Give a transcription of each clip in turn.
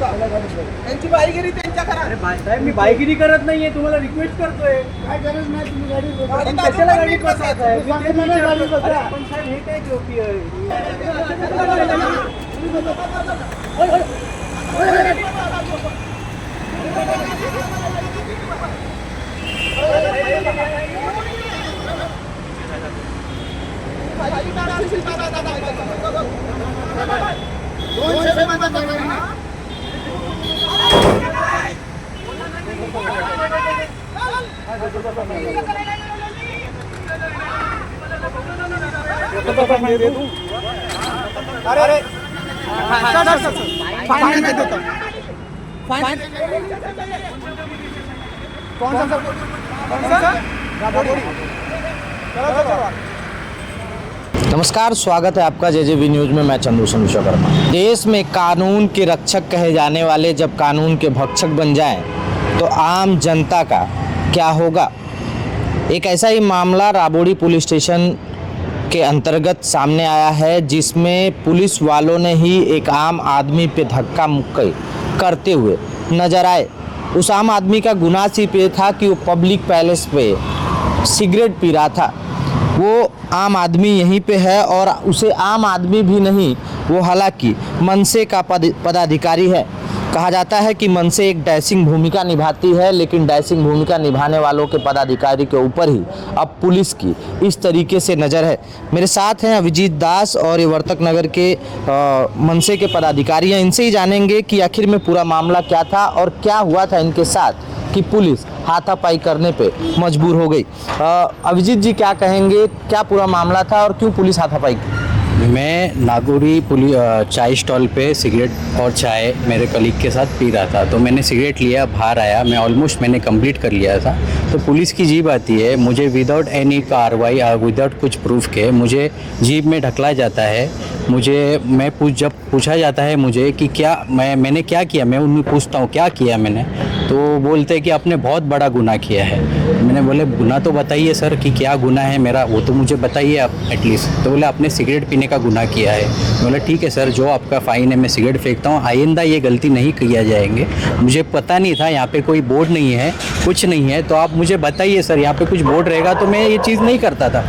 त्यांची बाईगिरी त्यांच्या करा. अरे साहेब मी बाईगिरी करत नाहीये, तुम्हाला रिक्वेस्ट करतोय. काय गरज नाही, तुम्ही गाडी तुम्ही कशाला गाडी बसवताय? गाडी बसवा. अरे पण साहेब हे काय जोकी आहे? अरे फाइन नहीं देता. फाइन कौन सा नमस्कार, स्वागत है आपका JJB न्यूज़ में। मैं चंद्रभूषण विश्वकर्मा। देश में कानून के रक्षक कहे जाने वाले जब कानून के भक्षक बन जाएं, तो आम जनता का क्या होगा। एक ऐसा ही मामला राबोड़ी पुलिस स्टेशन के अंतर्गत सामने आया है, जिसमें पुलिस वालों ने ही एक आम आदमी पे धक्का मुक्की करते हुए नजर आए। उस आम आदमी का गुनाह सिर्फ ये था कि वो पब्लिक पैलेस पे सिगरेट पी रहा था। वो आम आदमी यहीं पे है और उसे आम आदमी भी नहीं, वो हालांकि मनसे का पदाधिकारी है। कहा जाता है कि मनसे एक डैशिंग भूमिका निभाती है, लेकिन डैशिंग भूमिका निभाने वालों के पदाधिकारी के ऊपर ही अब पुलिस की इस तरीके से नज़र है। मेरे साथ हैं अभिजीत दास और ये वर्तक नगर के मनसे के पदाधिकारी हैं। इनसे ही जानेंगे कि आखिर में पूरा मामला क्या था और क्या हुआ था इनके साथ कि पुलिस हाथापाई करने पे मजबूर हो गई। अभिजीत जी, क्या कहेंगे, क्या पूरा मामला था और क्यों पुलिस हाथापाई की? मैं नागौरी चाय स्टॉल पे सिगरेट और चाय मेरे कलीग के साथ पी रहा था, तो मैंने सिगरेट लिया, बाहर आया, मैंने कंप्लीट कर लिया था। तो पुलिस की जीप आती है, मुझे विदाउट एनी कार्रवाई, विदाउट कुछ प्रूफ के मुझे जीप में ढकला जाता है। जब पूछा जाता है मुझे कि क्या मैंने क्या किया, मैं उनमें पूछता हूँ क्या किया मैंने, तो बोलते हैं कि आपने बहुत बड़ा गुनाह किया है। मैंने बोले गुनाह तो बताइए सर कि क्या गुनाह है मेरा, वो तो मुझे बताइए आप एटलीस्ट। तो बोले आपने सिगरेट पीने का गुनाह किया है। बोला ठीक है सर, जो आपका फ़ाइन है मैं सिगरेट फेंकता हूँ, आइंदा ये गलती नहीं किया जाएंगे। मुझे पता नहीं था यहाँ पे कोई बोर्ड नहीं है, कुछ नहीं है, तो आप मुझे बताइए सर, यहाँ पे कुछ बोर्ड रहेगा तो मैं ये चीज़ नहीं करता था।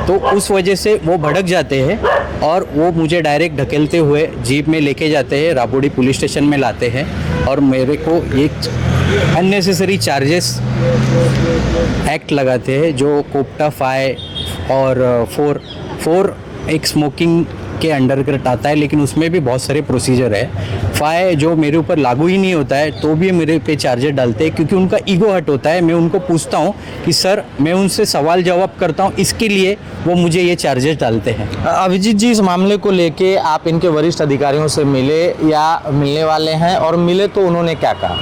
तो उस वजह से वो भड़क जाते हैं और वो मुझे डायरेक्ट ढकेलते हुए जीप में लेके जाते हैं, राबोड़ी पुलिस स्टेशन में लाते हैं और मेरे को एक अननेसेसरी चार्जेस एक्ट लगाते हैं, जो कोप्टा 5 और 4 एक स्मोकिंग के अंडर आता है, लेकिन उसमें भी बहुत सारे प्रोसीजर है। 5 जो मेरे ऊपर लागू ही नहीं होता है तो भी मेरे पे चार्जेस डालते हैं, क्योंकि उनका ईगो हर्ट होता है। मैं उनको पूछता हूँ कि सर, मैं उनसे सवाल जवाब करता हूँ, इसके लिए वो मुझे ये चार्जेस डालते हैं। अभिजीत जी, इस मामले को लेके आप इनके वरिष्ठ अधिकारियों से मिले या मिलने वाले हैं, और मिले तो उन्होंने क्या कहा?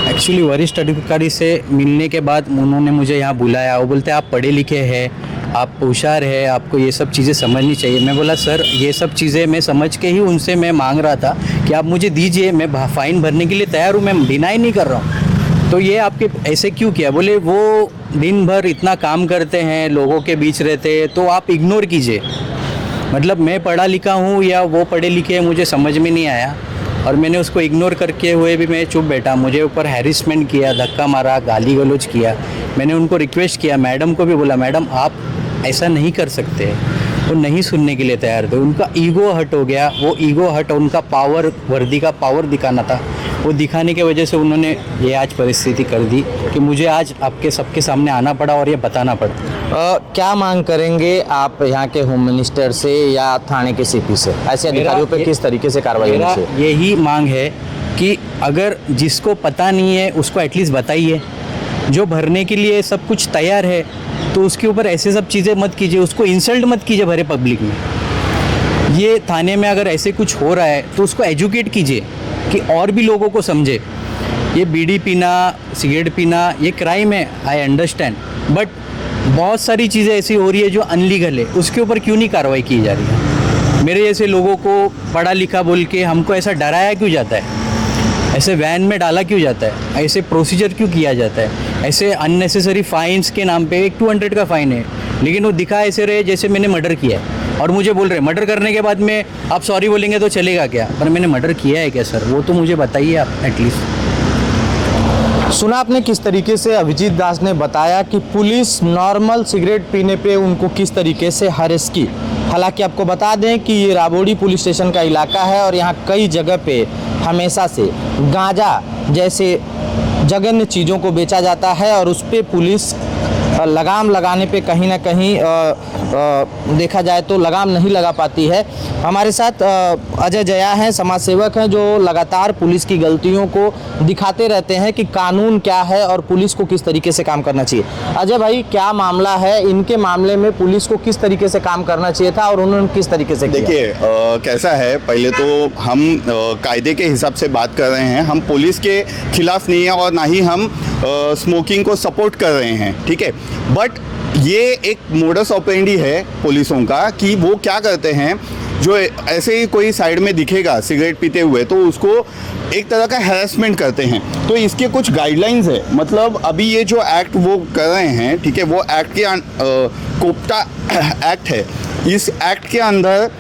एक्चुअली वरिष्ठ अधिकारी से मिलने के बाद उन्होंने मुझे यहाँ बुलाया। वो बोलते आप पढ़े लिखे हैं, आप होशियार है, आपको ये सब चीज़ें समझनी चाहिए। मैं बोला सर, ये सब चीज़ें मैं समझ के ही उनसे मैं मांग रहा था कि आप मुझे दीजिए, मैं फ़ाइन भरने के लिए तैयार हूँ, मैं डिनाई नहीं कर रहा हूँ। तो ये आपके ऐसे क्यों किया? बोले वो दिन भर इतना काम करते हैं, लोगों के बीच रहते हैं, तो आप इग्नोर कीजिए। मतलब मैं पढ़ा लिखा हूँ या वो पढ़े लिखे हैं, मुझे समझ में नहीं आया और मैंने उसको इग्नोर करके हुए भी मैं चुप बैठा। मुझे ऊपर हैरिसमेंट किया, धक्का मारा, गाली गलौज किया। मैंने उनको रिक्वेस्ट किया, मैडम को भी बोला मैडम आप ऐसा नहीं कर सकते। वो नहीं सुनने के लिए तैयार थे। उनका ईगो हर्ट हो गया। वो ईगो हर्ट, उनका पावर, वर्दी का पावर दिखाना था, वो दिखाने की वजह से उन्होंने ये आज परिस्थिति कर दी कि मुझे आज आपके सबके सामने आना पड़ा और ये बताना पड़ा। क्या मांग करेंगे आप यहाँ के होम मिनिस्टर से या थाने के CP से? ऐसे अधिकारियों पे किस तरीके से कार्रवाई होनी चाहिए? यही मांग है कि अगर जिसको पता नहीं है उसको एटलीस्ट बताइए। जो भरने के लिए सब कुछ तैयार है तो उसके ऊपर ऐसे सब चीज़ें मत कीजिए, उसको इंसल्ट मत कीजिए भरे पब्लिक में। ये थाने में अगर ऐसे कुछ हो रहा है तो उसको एजुकेट कीजिए कि और भी लोगों को समझे। ये बीड़ी पीना, सिगरेट पीना ये क्राइम है, आई अंडरस्टैंड, बट बहुत सारी चीज़ें ऐसी हो रही है जो अनलीगल है, उसके ऊपर क्यों नहीं कार्रवाई की जा रही है? मेरे जैसे लोगों को पढ़ा लिखा बोल के हमको ऐसा डराया क्यों जाता है? ऐसे वैन में डाला क्यों जाता है? ऐसे प्रोसीजर क्यों किया जाता है? ऐसे अननेसेसरी फाइन्स के नाम पे एक 200 का फ़ाइन है, लेकिन वो दिखा ऐसे रहे जैसे मैंने मर्डर किया है। और मुझे बोल रहे मर्डर करने के बाद में आप सॉरी बोलेंगे तो चलेगा क्या? पर मैंने मर्डर किया है क्या सर? वो तो मुझे बताइए आप एटलीस्ट। सुना आपने किस तरीके से अभिजीत दास ने बताया कि पुलिस नॉर्मल सिगरेट पीने पे उनको किस तरीके से हरेस की। हालांकि आपको बता दें कि ये राबोड़ी पुलिस स्टेशन का इलाका है और यहाँ कई जगह पे हमेशा से गांजा जैसे जघन्य चीज़ों को बेचा जाता है और उस पर पुलिस लगाम लगाने पे कहीं ना कहीं देखा जाए तो लगाम नहीं लगा पाती है। हमारे साथ अजय जया हैं, समाज सेवक हैं, जो लगातार पुलिस की गलतियों को दिखाते रहते हैं कि कानून क्या है और पुलिस को किस तरीके से काम करना चाहिए। अजय भाई, क्या मामला है? इनके मामले में पुलिस को किस तरीके से काम करना चाहिए था और उन्होंने किस तरीके से किया? देखिए कैसा है, पहले तो हम कायदे के हिसाब से बात कर रहे हैं। हम पुलिस के खिलाफ नहीं है और ना ही हम स्मोकिंग को सपोर्ट कर रहे हैं, ठीक है। बट ये एक मोडस ऑपरेंडी है पुलिसों का कि वो क्या करते हैं, जो ऐसे ही कोई साइड में दिखेगा सिगरेट पीते हुए तो उसको एक तरह का हैरेसमेंट करते हैं। तो इसके कुछ गाइडलाइंस है, मतलब अभी ये जो एक्ट वो कर रहे हैं, ठीक है, वो एक्ट के कोप्टा एक्ट है। इस एक्ट के अंदर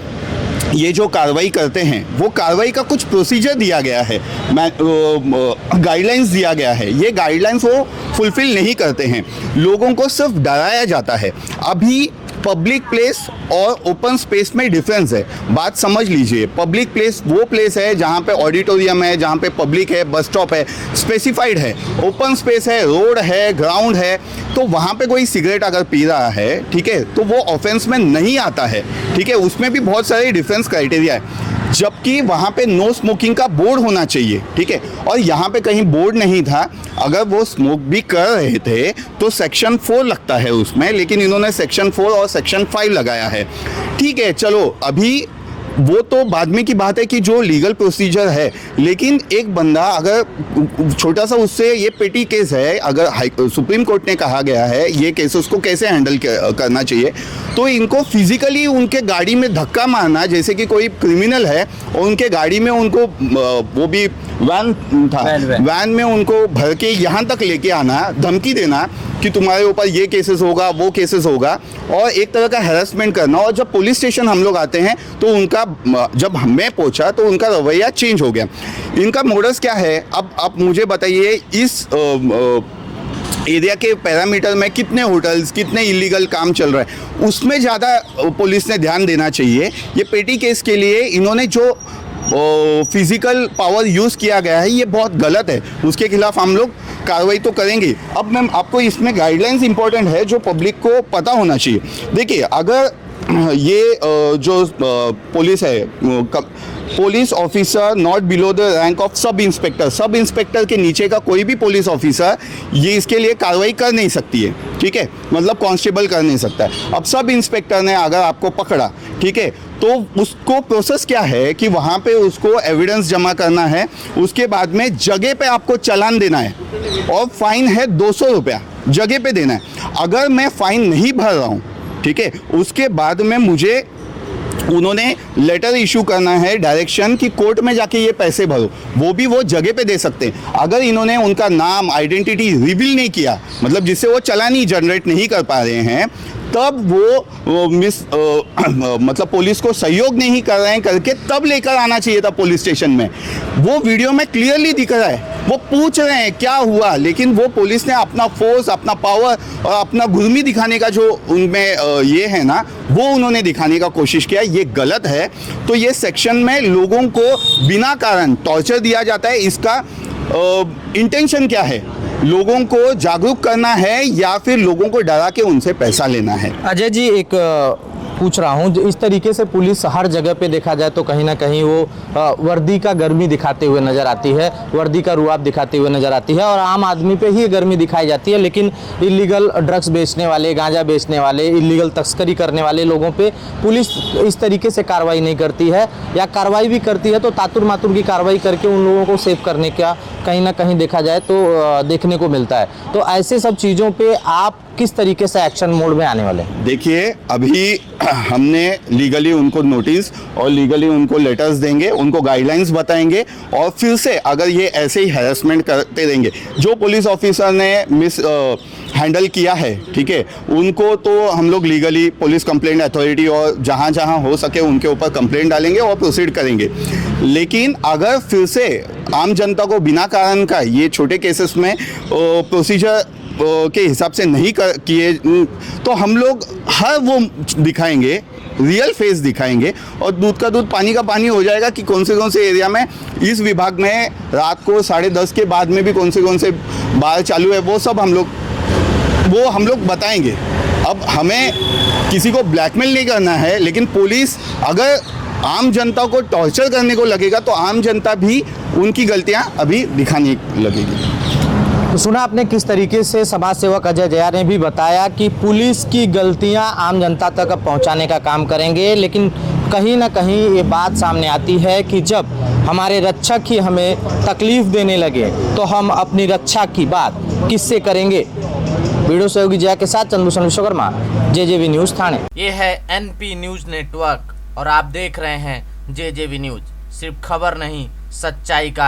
ये जो कार्रवाई करते हैं वो कार्रवाई का कुछ प्रोसीजर दिया गया है, गाइडलाइंस दिया गया है। ये गाइडलाइंस वो फुलफिल नहीं करते हैं, लोगों को सिर्फ डराया जाता है। अभी पब्लिक प्लेस और ओपन स्पेस में डिफरेंस है, बात समझ लीजिए। पब्लिक प्लेस वो प्लेस है जहाँ पे ऑडिटोरियम है, जहाँ पे पब्लिक है, बस स्टॉप है, स्पेसिफाइड है। ओपन स्पेस है, रोड है, ग्राउंड है, तो वहाँ पे कोई सिगरेट अगर पी रहा है, ठीक है, तो वो ऑफेंस में नहीं आता है, ठीक है। उसमें भी बहुत सारे डिफरेंस क्राइटेरिया है, जबकि वहाँ पे नो स्मोकिंग का बोर्ड होना चाहिए, ठीक है। और यहाँ पे कहीं बोर्ड नहीं था। अगर वो स्मोक भी कर रहे थे तो सेक्शन 4 लगता है उसमें, लेकिन इन्होंने सेक्शन 4 और सेक्शन 5 लगाया है, ठीक है। चलो अभी वो तो बाद में की बात है कि जो लीगल प्रोसीजर है, लेकिन एक बंदा अगर छोटा सा उससे ये पेटी केस है, अगर सुप्रीम कोर्ट ने कहा गया है ये केस उसको कैसे हैंडल करना चाहिए, तो इनको फिजिकली उनके गाड़ी में धक्का मारना, जैसे कि कोई क्रिमिनल है और उनके गाड़ी में उनको वो भी वैन था, वैन में उनको भर के यहाँ तक लेके आना, धमकी देना कि तुम्हारे ऊपर ये केसेस होगा, वो केसेस होगा, और एक तरह का हैरेसमेंट करना। और जब पुलिस स्टेशन हम लोग आते हैं तो उनका, जब मैं पहुंचा तो उनका रवैया चेंज हो गया। इनका मोडस क्या है, अब आप मुझे बताइए, इस एरिया के पैरामीटर में कितने होटल्स, कितने इलीगल काम चल रहा है, उसमें ज़्यादा पुलिस ने ध्यान देना चाहिए। ये पेटी केस के लिए इन्होंने जो फिजिकल पावर यूज़ किया गया है ये बहुत गलत है, उसके खिलाफ हम लोग कार्रवाई तो करेंगे। अब मैम आपको इसमें गाइडलाइंस इंपॉर्टेंट है जो पब्लिक को पता होना चाहिए। देखिए, अगर ये जो पुलिस है, police officer not below the rank of sub inspector, sub inspector के नीचे का कोई भी पुलिस ऑफिसर ये इसके लिए कार्रवाई कर नहीं सकती है, ठीक है, मतलब कांस्टेबल कर नहीं सकता है। अब सब इंस्पेक्टर ने अगर आपको पकड़ा, ठीक है, तो उसको प्रोसेस क्या है कि वहाँ पे उसको एविडेंस जमा करना है, उसके बाद में जगह पे आपको चालान देना है और फाइन है 200 रुपया, जगह पे देना है। अगर मैं फाइन नहीं भर रहा हूँ, ठीक है, उसके बाद में मुझे उन्होंने लेटर इशू करना है, डायरेक्शन कि कोर्ट में जाके ये पैसे भरो, वो भी वो जगह पे दे सकते हैं। अगर इन्होंने उनका नाम, आइडेंटिटी रिवील नहीं किया, मतलब जिससे वो चालान ही जनरेट नहीं कर पा रहे हैं, तब वो मतलब पुलिस को सहयोग नहीं कर रहे हैं करके तब लेकर आना चाहिए था पुलिस स्टेशन में। वो वीडियो में क्लियरली दिख रहा है, वो पूछ रहे हैं क्या हुआ, लेकिन वो पुलिस ने अपना फोर्स, अपना पावर और अपना गुर्मी दिखाने का जो उनमें ये है ना, वो उन्होंने दिखाने का कोशिश किया। ये गलत है। तो ये सेक्शन में लोगों को बिना कारण टॉर्चर दिया जाता है। इसका इंटेंशन क्या है? लोगों को जागरूक करना है या फिर लोगों को डरा के उनसे पैसा लेना है? अजय जी, एक पूछ रहा हूँ, इस तरीके से पुलिस हर जगह पे देखा जाए तो कहीं ना कहीं वो वर्दी का गर्मी दिखाते हुए नज़र आती है, वर्दी का रुआब दिखाते हुए नज़र आती है, और आम आदमी पे ही गर्मी दिखाई जाती है। लेकिन इलीगल ड्रग्स बेचने वाले, गांजा बेचने वाले, इलीगल तस्करी करने वाले लोगों पे पुलिस इस तरीके से कार्रवाई नहीं करती है, या कार्रवाई भी करती है तो तातुर मातुर की कार्रवाई करके उन लोगों को सेव करने का कहीं ना कहीं देखा जाए तो देखने को मिलता है। तो ऐसे सब चीज़ों पर आप किस तरीके से एक्शन मोड में आने वाले हैं? देखिए, अभी हमने लीगली उनको नोटिस और लीगली उनको लेटर्स देंगे, उनको गाइडलाइंस बताएंगे और फिर से अगर ये ऐसे ही हैरेसमेंट करते रहेंगे, जो पुलिस ऑफिसर ने हैंडल किया है, ठीक है, उनको तो हम लोग लीगली पुलिस कंप्लेंट अथॉरिटी और जहाँ जहाँ हो सके उनके ऊपर कंप्लेंट डालेंगे और प्रोसीड करेंगे। लेकिन अगर फिर से आम जनता को बिना कारण का ये छोटे केसेस में प्रोसीजर के हिसाब से नहीं किए तो हम लोग हर वो दिखाएंगे, रियल फेस दिखाएंगे और दूध का दूध पानी का पानी हो जाएगा कि कौन से एरिया में इस विभाग में रात को 10:30 के बाद में भी कौन से बार चालू है, वो सब हम लोग बताएंगे। अब हमें किसी को ब्लैकमेल नहीं करना है, लेकिन पुलिस अगर आम जनता को टॉर्चर करने को लगेगा तो आम जनता भी उनकी गलतियां अभी दिखाने लगेगी। तो सुना आपने किस तरीके से समाज सेवक अजय जया ने भी बताया कि पुलिस की गलतियां आम जनता तक पहुंचाने का काम करेंगे, लेकिन कहीं ना कहीं ये बात सामने आती है कि जब हमारे रक्षक ही हमें तकलीफ देने लगे तो हम अपनी रक्षा की बात किससे करेंगे। वीडियो सहयोगी जया के साथ चंदूषण विश्वकर्मा, जेजेवी न्यूज़ थाने। ये है एनपी न्यूज़ नेटवर्क और आप देख रहे हैं जेजेवी न्यूज़, सिर्फ खबर नहीं सच्चाई का